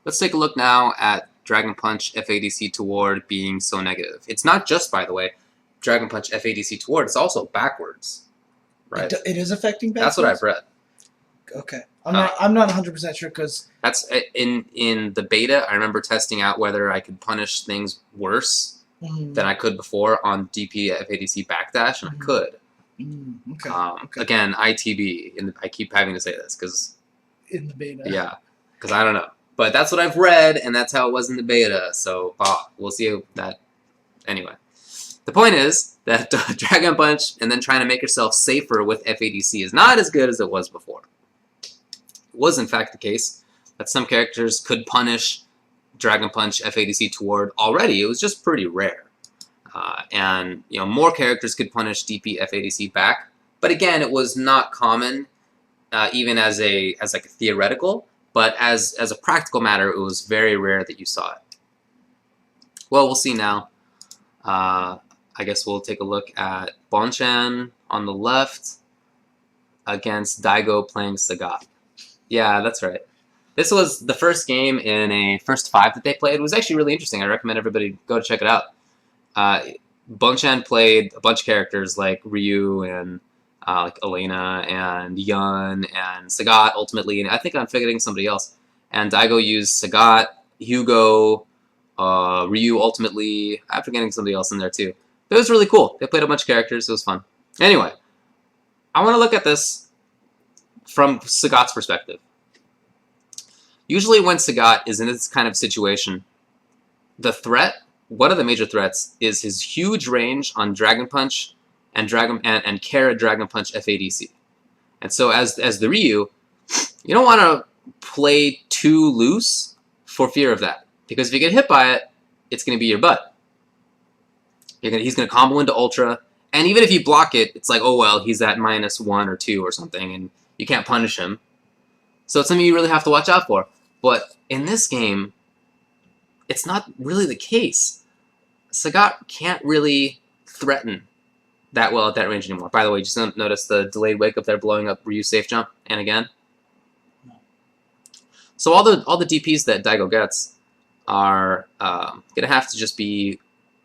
Let's take a look now at Dragon Punch fadc toward being so negative. It's not just, by the way, Dragon Punch fadc toward, it's also backwards. Right? It is affecting That's backwards? what I've read. Okay. I'm not 100% sure because... That's in the beta, I remember testing out whether I could punish things worse than I could before on DP fadc backdash, and I could. Okay. Again, ITB. I keep having to say this because... In the beta. Yeah, because I don't know. But that's what I've read, and that's how it was in the beta, so we'll see that. Anyway, the point is that Dragon Punch and then trying to make yourself safer with fadc is not as good as it was before. It was, in fact, the case that some characters could punish Dragon Punch fadc toward already. It was just pretty rare. And more characters could punish DP fadc back, but again, it was not common, even as like a theoretical. But as a practical matter, it was very rare that you saw it. Well, we'll see now. I guess we'll take a look at Bonchan on the left against Daigo playing Sagat. Yeah, that's right. This was the first game in a first 5 that they played. It was actually really interesting. I recommend everybody go check it out. Bonchan played a bunch of characters like Ryu and like Elena and Yun and Sagat ultimately, and I think I'm forgetting somebody else. And Daigo used Sagat, Hugo, Ryu ultimately. I'm forgetting somebody else in there too. But it was really cool. They played a bunch of characters. It was fun. Anyway, I want to look at this from Sagat's perspective. Usually when Sagat is in this kind of situation, the threat, one of the major threats, is his huge range on Dragon Punch and Kara Dragon Punch fadc. And so as the Ryu, you don't want to play too loose for fear of that. Because if you get hit by it, it's going to be your butt. He's going to combo into Ultra, and even if you block it, it's like, oh well, he's at -1 or 2 or something, and you can't punish him. So it's something you really have to watch out for. But in this game, it's not really the case. Sagat can't really threaten that well at that range anymore. By the way, just notice the delayed wake up there blowing up Ryu's safe jump, and again. So all the DPs that Daigo gets are gonna have to just be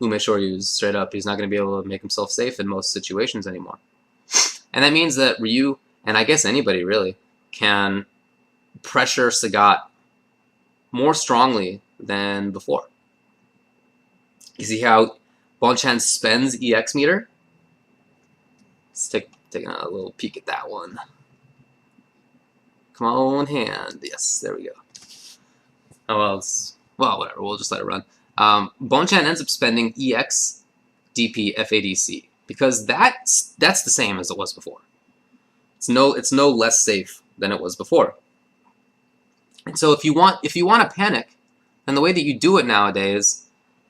Ume Shoryu's straight up. He's not gonna be able to make himself safe in most situations anymore. And that means that Ryu, and I guess anybody really, can pressure Sagat more strongly than before. You see how Bonchan spends EX meter? Let's take a little peek at that one. Come on, hand. Yes, there we go. Oh, well, whatever. We'll just let it run. Bonchan ends up spending EX DP FADC because that's the same as it was before. It's no less safe than it was before. And so if you want to panic, then the way that you do it nowadays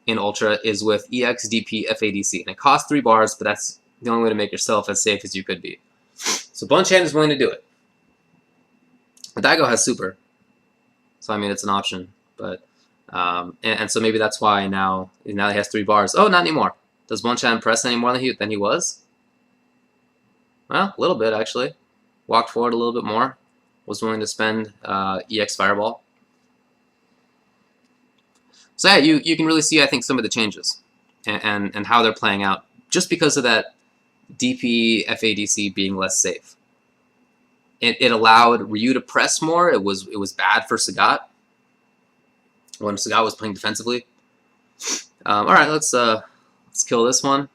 in Ultra is with EX DP FADC, and it costs 3 bars, but that's the only way to make yourself as safe as you could be. So Bonchan is willing to do it. Daigo has super, so I mean it's an option, but and so maybe that's why now he has 3 bars. Oh, not anymore. Does Bonchan press any more than he was? Well, a little bit actually. Walked forward a little bit more. Was willing to spend EX Fireball. So yeah, you can really see, I think, some of the changes and how they're playing out just because of that DP FADC being less safe. It allowed Ryu to press more. It was bad for Sagat when Sagat was playing defensively. All right, let's kill this one.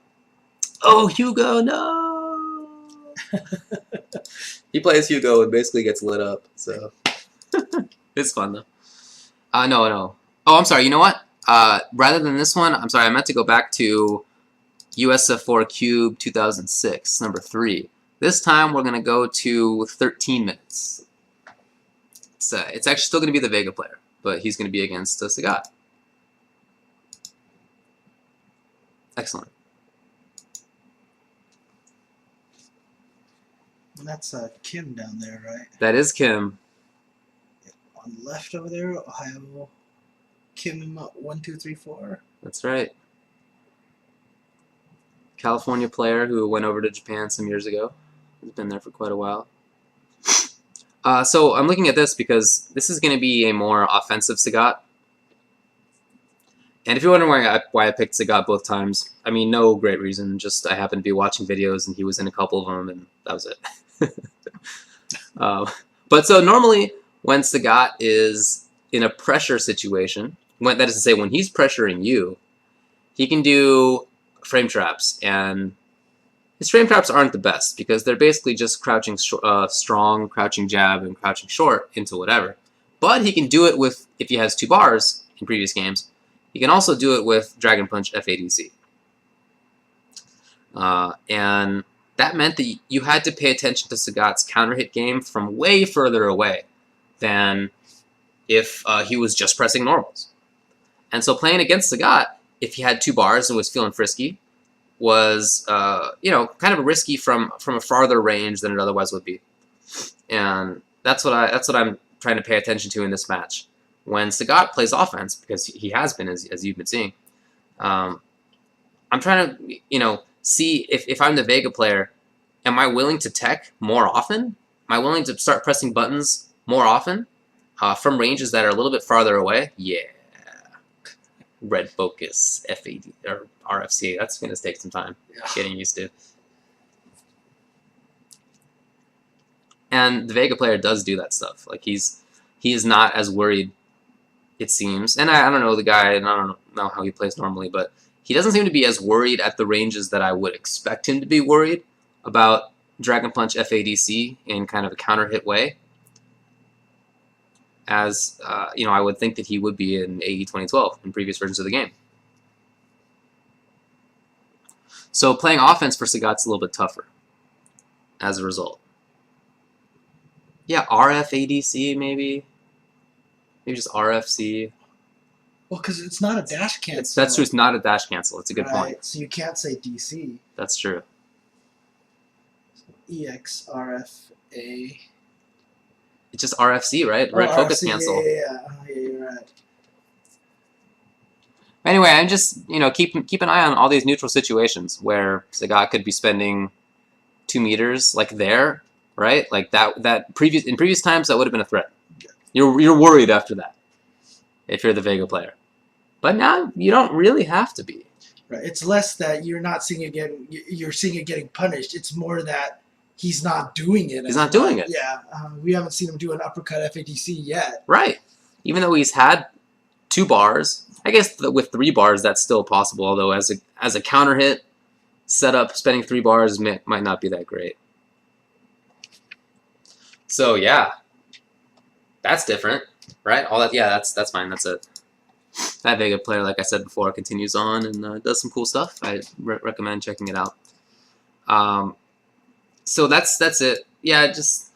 Oh, Hugo, no! He plays Hugo and basically gets lit up. So it's fun though. No. Oh, I'm sorry. You know what? Rather than this one, I'm sorry. I meant to go back to USF4 Cube 2006, number 3. This time we're gonna go to 13 minutes. It's actually still gonna be the Vega player, but he's gonna be against Sagat. Excellent. And that's Kim down there, right? That is Kim. On the left over there, Ohio. Kim 1, 2, 3, 4. That's right. California player who went over to Japan some years ago. He's been there for quite a while. So I'm looking at this because this is going to be a more offensive Sagat. And if you're wondering why I picked Sagat both times, I mean, no great reason. Just I happened to be watching videos and he was in a couple of them, and that was it. But so normally when Sagat is in a pressure situation, that is to say when he's pressuring you, he can do frame traps. And his frame traps aren't the best because they're basically just crouching strong, crouching jab, and crouching short into whatever. But he can do it with, if he has 2 bars in previous games, he can also do it with Dragon Punch fadc. And that meant that you had to pay attention to Sagat's counter hit game from way further away than if he was just pressing normals. And so playing against Sagat, if he had 2 bars and was feeling frisky, was kind of risky from a farther range than it otherwise would be. And that's what I'm trying to pay attention to in this match. When Sagat plays offense, because he has been, as you've been seeing, I'm trying to see if I'm the Vega player, am I willing to tech more often? Am I willing to start pressing buttons more often from ranges that are a little bit farther away? Yeah. Red focus, FAD, or RFC, that's going to take some time getting used to. And the Vega player does do that stuff. Like he is not as worried, it seems. And I don't know the guy, and I don't know how he plays normally, but he doesn't seem to be as worried at the ranges that I would expect him to be worried about Dragon Punch FADC in kind of a counter hit way, as I would think that he would be in AE 2012 in previous versions of the game. So playing offense for Sagat's a little bit tougher as a result. Yeah, RF ADC maybe just RFC. Well, because it's not a dash cancel. That's true. It's not a dash cancel. It's a good point. So you can't say DC. That's true. EXRFA. It's just RFC, right? Red focus RFC, cancel. Yeah, you're right. Anyway, I'm just keep an eye on all these neutral situations where Sagat could be spending 2 meters like there, right? Like in previous times that would have been a threat. You're worried after that if you're the Vega player, but now you don't really have to be. Right. It's less that you're not seeing it getting, you're seeing it getting punished. It's more that he's not doing it. He's not doing it. Yeah, we haven't seen him do an uppercut FADC yet. Right. Even though he's had 2 bars, I guess with 3 bars that's still possible. Although as a counter hit setup, spending 3 bars might not be that great. So yeah, that's different, right? All that, yeah, that's fine. That's it. That Vega player, like I said before, continues on and does some cool stuff. I recommend checking it out. So that's it. Yeah,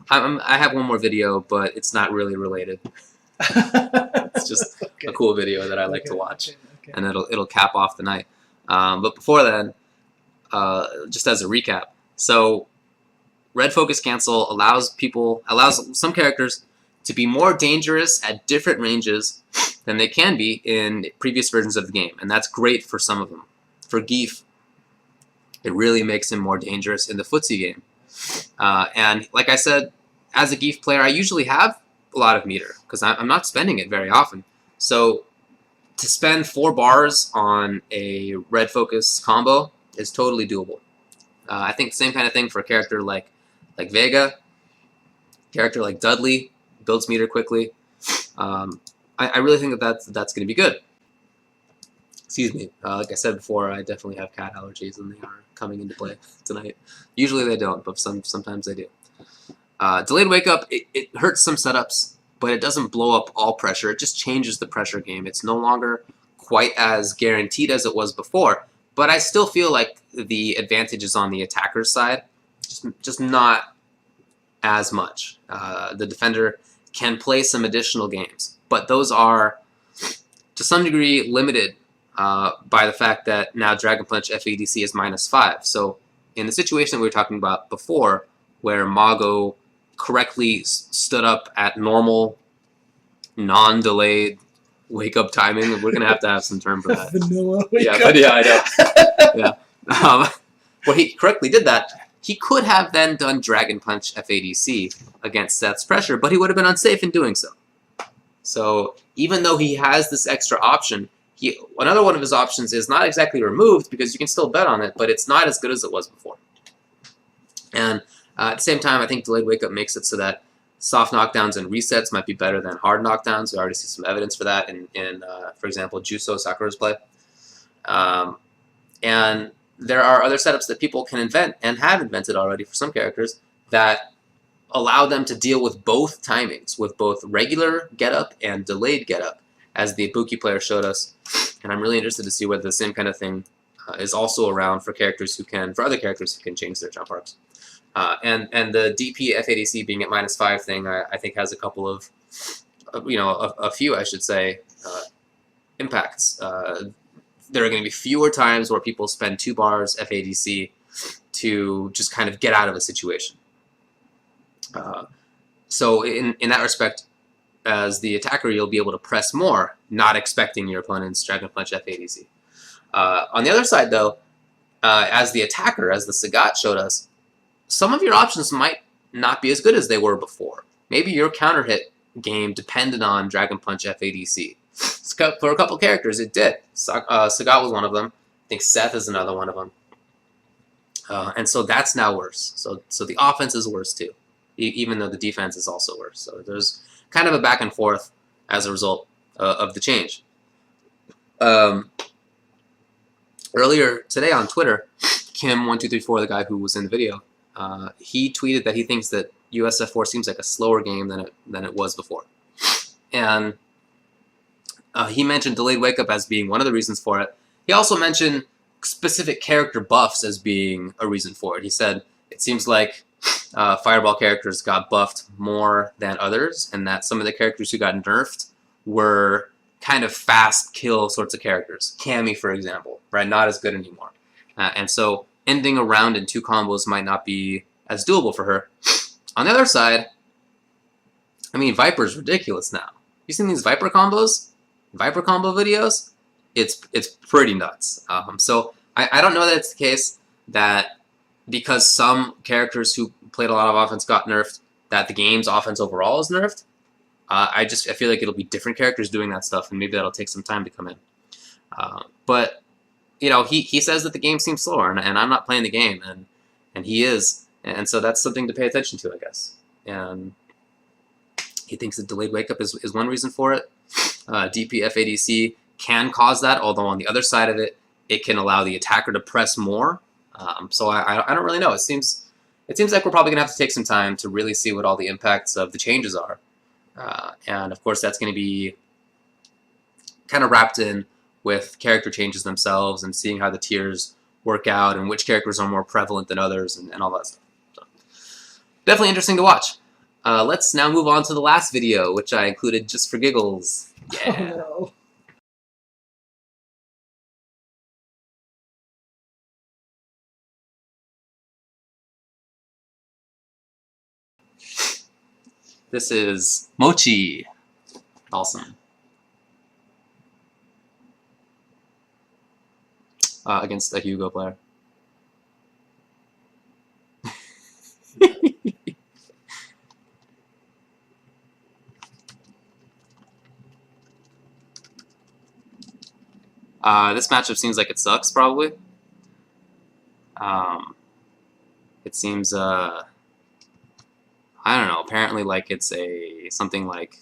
I have one more video, but it's not really related. It's just a cool video that I like to watch, and it'll cap off the night. But before then, just as a recap, so red focus cancel allows some characters to be more dangerous at different ranges than they can be in previous versions of the game, and that's great for some of them. For Gief, it really makes him more dangerous in the footsie game. And like I said, as a Gief player, I usually have a lot of meter because I'm not spending it very often. So to spend 4 bars on a red focus combo is totally doable. I think the same kind of thing for a character like Vega, character like Dudley, builds meter quickly. I really think that's going to be good. Excuse me. Like I said before, I definitely have cat allergies, and they are coming into play tonight. Usually they don't, but sometimes they do. Delayed wake up, it hurts some setups, but it doesn't blow up all pressure. It just changes the pressure game. It's no longer quite as guaranteed as it was before, but I still feel like the advantage is on the attacker's side, just not as much. The defender can play some additional games, but those are to some degree limited by the fact that now Dragon Punch FADC is -5. So in the situation we were talking about before, where Mago correctly stood up at normal, non-delayed wake-up timing, we're going to have some term for that. Vanilla wake yeah, up. But yeah, I know. Yeah. Well, he correctly did that, he could have then done Dragon Punch FADC against Seth's pressure, but he would have been unsafe in doing so. So even though he has this extra option, another one of his options is not exactly removed because you can still bet on it, but it's not as good as it was before. And at the same time, I think delayed wake up makes it so that soft knockdowns and resets might be better than hard knockdowns. We already see some evidence for that in for example, Juso Sakura's play. And there are other setups that people can invent and have invented already for some characters that allow them to deal with both timings, with both regular getup and delayed getup, as the Ibuki player showed us. And I'm really interested to see whether the same kind of thing is also around for other characters who can change their jump arcs. And the DP FADC being at -5 thing, I think has a couple of, a few, I should say, impacts. There are going to be fewer times where people spend 2 bars FADC to just kind of get out of a situation. So in that respect, as the attacker, you'll be able to press more, not expecting your opponent's Dragon Punch FADC. On the other side, though, as the attacker, as the Sagat showed us, some of your options might not be as good as they were before. Maybe your counter hit game depended on Dragon Punch FADC. For a couple characters, it did. Sagat was one of them. I think Seth is another one of them. And so that's now worse. So the offense is worse too, even though the defense is also worse. So there's kind of a back and forth as a result of the change. Earlier today on Twitter, Kim1234, the guy who was in the video, he tweeted that he thinks that USF4 seems like a slower game than it was before. And he mentioned delayed wake up as being one of the reasons for it. He also mentioned specific character buffs as being a reason for it. He said it seems like Fireball characters got buffed more than others, and that some of the characters who got nerfed were kind of fast kill sorts of characters. Cammy, for example, right? Not as good anymore. And so ending a round in 2 combos might not be as doable for her. On the other side, I mean, Viper's ridiculous now. You seen these Viper combos? Viper combo videos? It's pretty nuts. So I don't know that it's the case that because some characters who played a lot of offense got nerfed, that the game's offense overall is nerfed. I feel like it'll be different characters doing that stuff, and maybe that'll take some time to come in. But he says that the game seems slower, and I'm not playing the game, and he is, and so that's something to pay attention to, I guess. And he thinks that delayed wake up is one reason for it. DP FADC can cause that, although on the other side of it, it can allow the attacker to press more. So I don't really know. It seems like we're probably gonna have to take some time to really see what all the impacts of the changes are. And of course, that's going to be kind of wrapped in with character changes themselves and seeing how the tiers work out and which characters are more prevalent than others and all that stuff. So, definitely interesting to watch. Let's now move on to the last video, which I included just for giggles. Yeah. Oh, no. This is Mochi. Dhalsim. Against a Hugo player. This matchup seems like it sucks, probably. It seems, I don't know, apparently like it's something like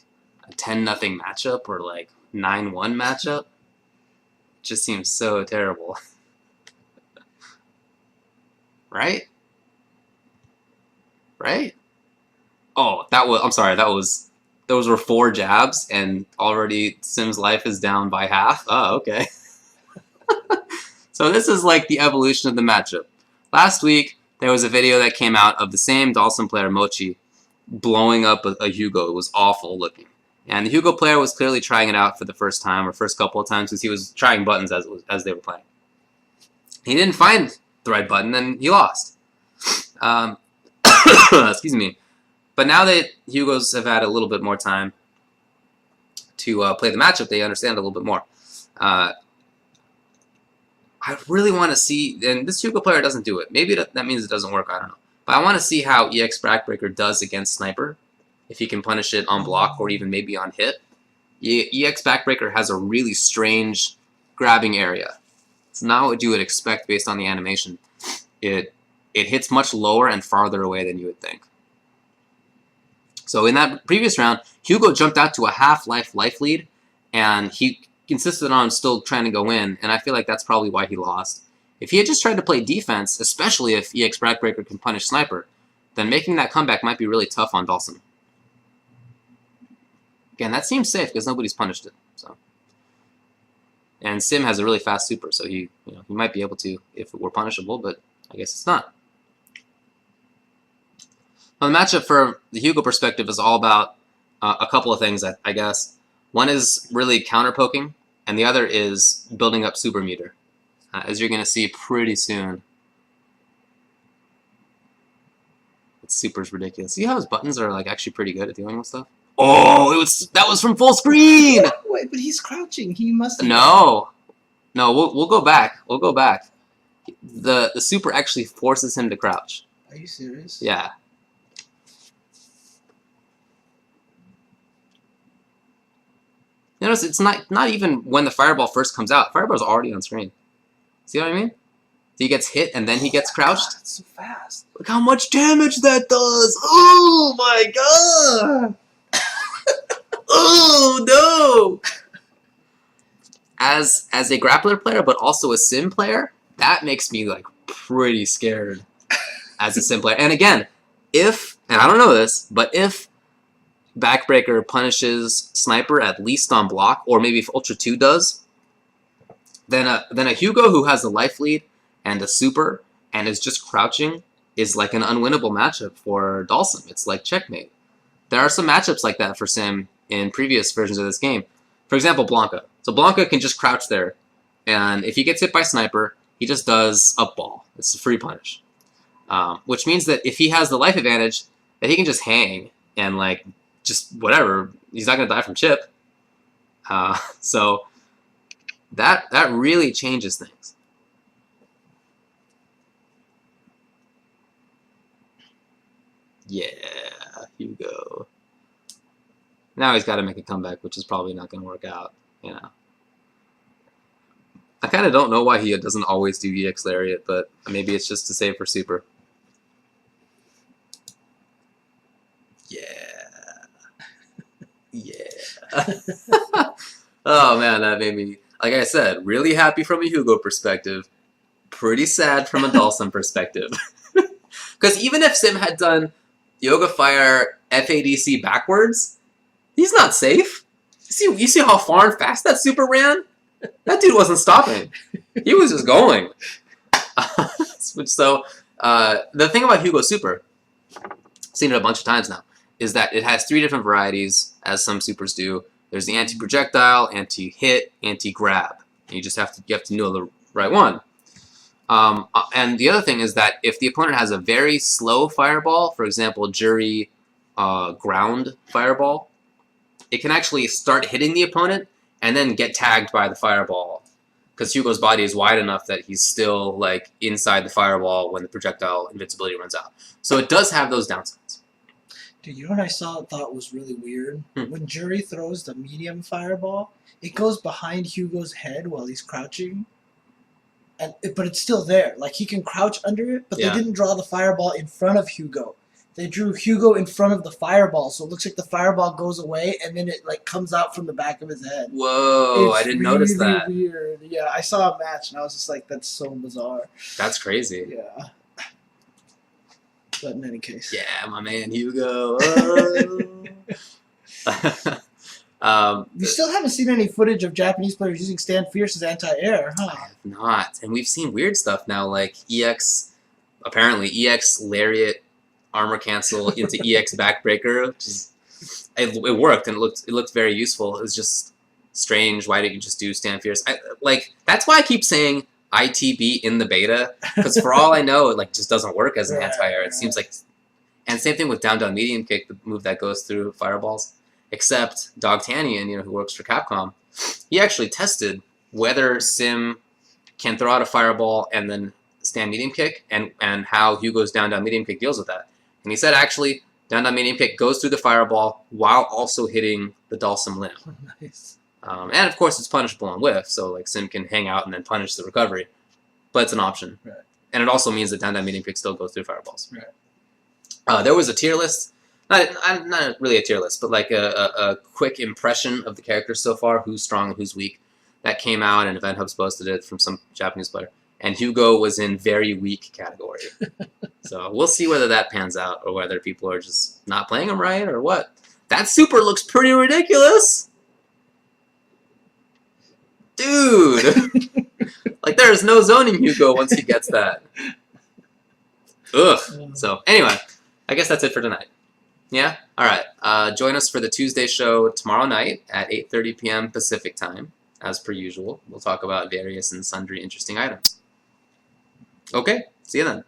a 10-0 matchup or like 9-1 matchup. It just seems so terrible. Right? Right? Oh, I'm sorry, those were 4 jabs and already Sim's life is down by half? Oh, okay. So this is like the evolution of the matchup. Last week, there was a video that came out of the same Dhalsim player, Mochi, blowing up a Hugo. It was awful looking. And the Hugo player was clearly trying it out for the first time, or first couple of times, because he was trying buttons as they were playing. He didn't find the right button, and he lost. Excuse me. But now that Hugos have had a little bit more time to play the matchup, they understand a little bit more. I I really want to see, and this Hugo player doesn't do it. Maybe that means it doesn't work, I don't know. But I want to see how EX Backbreaker does against Sniper, if he can punish it on block or even maybe on hit. EX Backbreaker has a really strange grabbing area. It's not what you would expect based on the animation. It hits much lower and farther away than you would think. So in that previous round, Hugo jumped out to a half-life life lead, and he insisted on still trying to go in, and I feel like that's probably why he lost. If he had just tried to play defense, especially if EX Backbreaker can punish Sniper, then making that comeback might be really tough on Dhalsim. Again, that seems safe because nobody's punished it. So, and Sim has a really fast super, so he might be able to if it were punishable, but I guess it's not. Well, the matchup for the Hugo perspective is all about a couple of things, I guess. One is really counter poking, and the other is building up super meter, as you're going to see pretty soon. It's super ridiculous. See how his buttons are like actually pretty good at dealing with stuff? Oh, that was from full screen. Wait, but he's crouching. He must. No, we'll go back. We'll go back. The super actually forces him to crouch. Are you serious? Yeah. Notice it's not even when the fireball first comes out. Fireball's already on screen. See what I mean? He gets hit and then he gets crouched. That's so fast. Look how much damage that does. Oh my god. Oh no! As a grappler player, but also a sim player, that makes me like pretty scared as a sim player. And again, and I don't know this, but if Backbreaker punishes Sniper at least on block, or maybe if Ultra 2 does, then a Hugo who has a life lead and a super and is just crouching is like an unwinnable matchup for Dhalsim. It's like checkmate. There are some matchups like that for Sim in previous versions of this game. For example, Blanca. So Blanca can just crouch there, and if he gets hit by Sniper, he just does up ball. It's a free punish. Which means that if he has the life advantage, that he can just hang and like just whatever. He's not going to die from chip. So that really changes things. Yeah, Hugo. Now he's got to make a comeback, which is probably not going to work out, you know. I kind of don't know why he doesn't always do EX Lariat, but maybe it's just to save for super. Yeah. Yeah. Oh, man, that made me, like I said, really happy from a Hugo perspective, pretty sad from a Dhalsim perspective. Because even if Sim had done Yoga Fire fadc backwards, he's not safe. You see how far and fast that super ran? That dude wasn't stopping. He was just going. So, the thing about Hugo Super, seen it a bunch of times now, is that it has 3 different varieties, as some supers do. There's the anti-projectile, anti-hit, anti-grab. You just have to know the right one. And the other thing is that if the opponent has a very slow fireball, for example, Jury ground fireball, it can actually start hitting the opponent and then get tagged by the fireball, because Hugo's body is wide enough that he's still like inside the fireball when the projectile invincibility runs out. So it does have those downsides. Dude, you know what I thought was really weird? When Jury throws the medium fireball, it goes behind Hugo's head while he's crouching. But it's still there. Like, he can crouch under it, but they didn't draw the fireball in front of Hugo. They drew Hugo in front of the fireball, so it looks like the fireball goes away, and then it like comes out from the back of his head. Whoa, I didn't notice that. It's really weird. Yeah, I saw a match, and I was just like, that's so bizarre. That's crazy. Yeah. But in any case. Yeah, my man Hugo. We still haven't seen any footage of Japanese players using Stand Fierce as anti-air, huh? I have not. And we've seen weird stuff now, like apparently EX Lariat armor cancel into EX Backbreaker, which is, it worked, and it looked very useful. It was just strange. Why didn't you just do Stand Fierce? That's why I keep saying ITB in the beta, because for all I know, it just doesn't work as an anti-air. It seems like, and same thing with down medium kick, the move that goes through fireballs. Except Dogtanian, who works for Capcom, he actually tested whether Sim can throw out a fireball and then stand medium kick, and how Hugo's down medium kick deals with that. And he said actually down medium kick goes through the fireball while also hitting the Dhalsim limb. Nice. And of course it's punishable on whiff, so like Sim can hang out and then punish the recovery, but it's an option. Right. And it also means that down medium kick still goes through fireballs. Right. There was a tier list, not really a tier list, but like a quick impression of the characters so far, who's strong and who's weak. That came out, and Event Hubs posted it from some Japanese player. And Hugo was in very weak category. So we'll see whether that pans out or whether people are just not playing him right or what. That super looks pretty ridiculous. Dude. Like, there is no zoning Hugo once he gets that. Ugh. So, anyway, I guess that's it for tonight. Yeah? Alright. Join us for the Tuesday show tomorrow night at 8:30 p.m. Pacific time. As per usual. We'll talk about various and sundry interesting items. Okay, see you then.